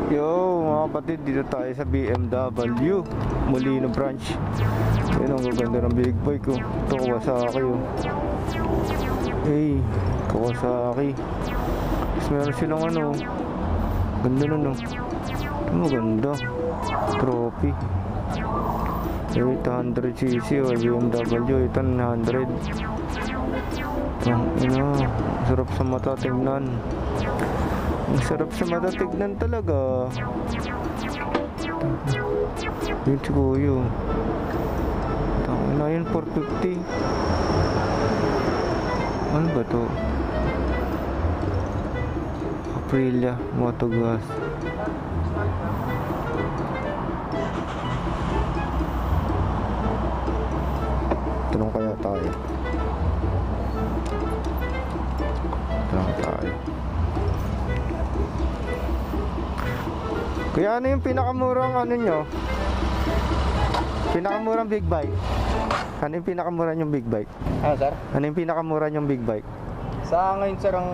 Yo mga kapatid, dito tayo sa BMW Molino branch. Yun ang gaganda ng big bike ko. Ito Kawasaki oh. Hey, Kawasaki. Tapos meron silang ano, ganda nun oh. Ito maganda, trophy 800cc o BMW. Ito 900. Sarap sa mata tingnan. Ang sarap sa mata tignan talaga. Yun si Kuyo. Tangin na yun, 450. Ano ba to? Aprilia Motogas. Tanong kaya tayo. Kaya ano yung pinakamurang ano nyo? Pinakamurang big bike? Ano yung pinakamura yung big bike? Ano sir? Ano yung pinakamura yung big bike? Sa ngayon sir, ang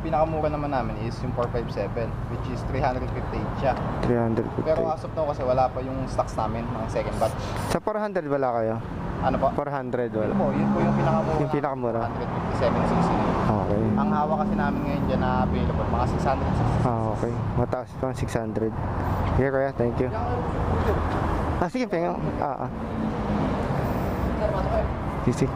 pinakamura naman namin is yung 457, which is 358 siya. 350. Pero as of now kasi wala pa yung stocks namin, mga second batch. Sa 400 wala kayo? Ano po? 400 wala? Yun po yung pinakamura. Yung pinakamura? 157cc. Okay. Ang hawak kasi namin ngayon dyan na available, mga 660. Okay. Mataas pang 600. Sige kuya, thank you. Sige, pengang. Sir, masok kayo. Sige.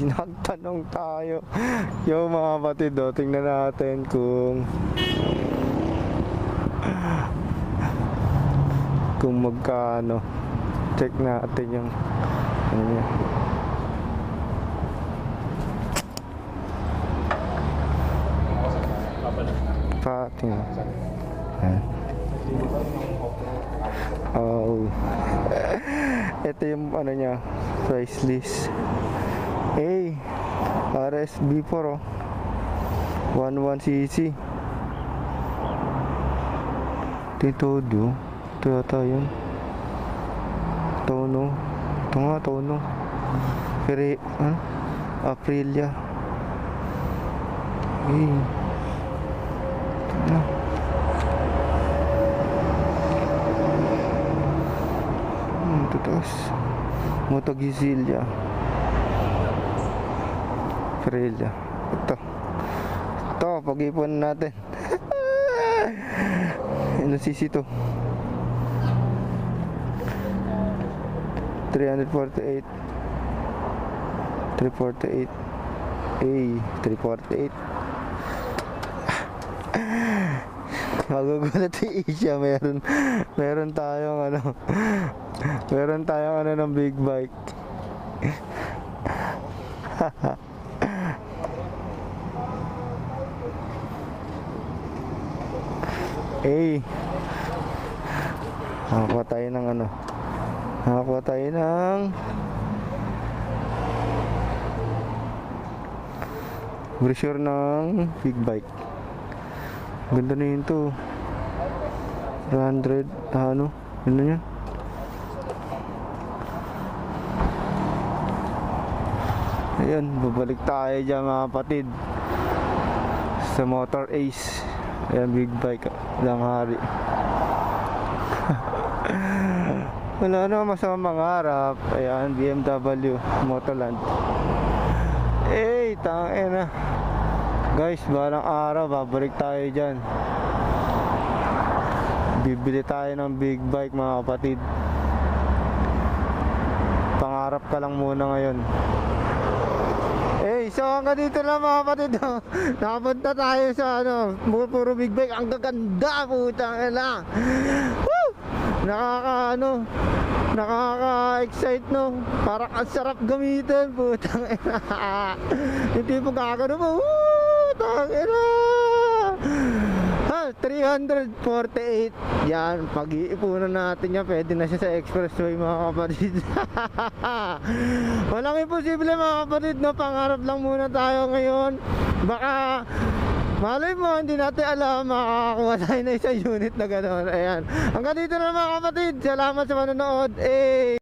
Nagtanong tayo. Yo mga kapatid, tingnan natin kung magkano. Check natin yung ano niya. Tingnan. Oh. Ito yung ano niya, price list. RSB4 oh. 11cc. Titodo. Ito yata yun. Tono. Ito nga, Tono. Aprilia. Ito taas. Moto Gisilia. Aprilia. Ito, pag-ipon natin. Ano cc to? 348. 348. 348. Magugulat si Isha, meron tayong ano ng big bike. Nakakuha tayo ng ano, brochure ng big bike. Ganda na yun to. 100, ano yan? Ayan, babalik tayo dyan mga kapatid sa Motor Ace. Ayan, big bike lang hari. Wala na masama mangarap. Ayan, BMW Motoland. Tangina. Guys, balang araw babalik tayo dyan. Bibili tayo ng big bike mga kapatid. Pangarap ka lang muna ngayon. So hanggang dito lang mga kapatid. Nakapunta tayo sa ano, puro big bike. Ang gaganda, putang ina. Woo! Nakaka-excite no. Parang ang sarap gamitin, putang ina. Yung tipo gagano mo. Woo! Tang ina. 348. Yan, pag-iipunan natin yan. Pwede na siya sa expressway mga kapatid. Walang imposible mga kapatid, no? Pangarap lang muna tayo ngayon. Baka malay mo, hindi natin alam, makakakuha tayo na isang unit na gano'n. Ayan, hanggang dito na mga kapatid. Salamat sa manonood.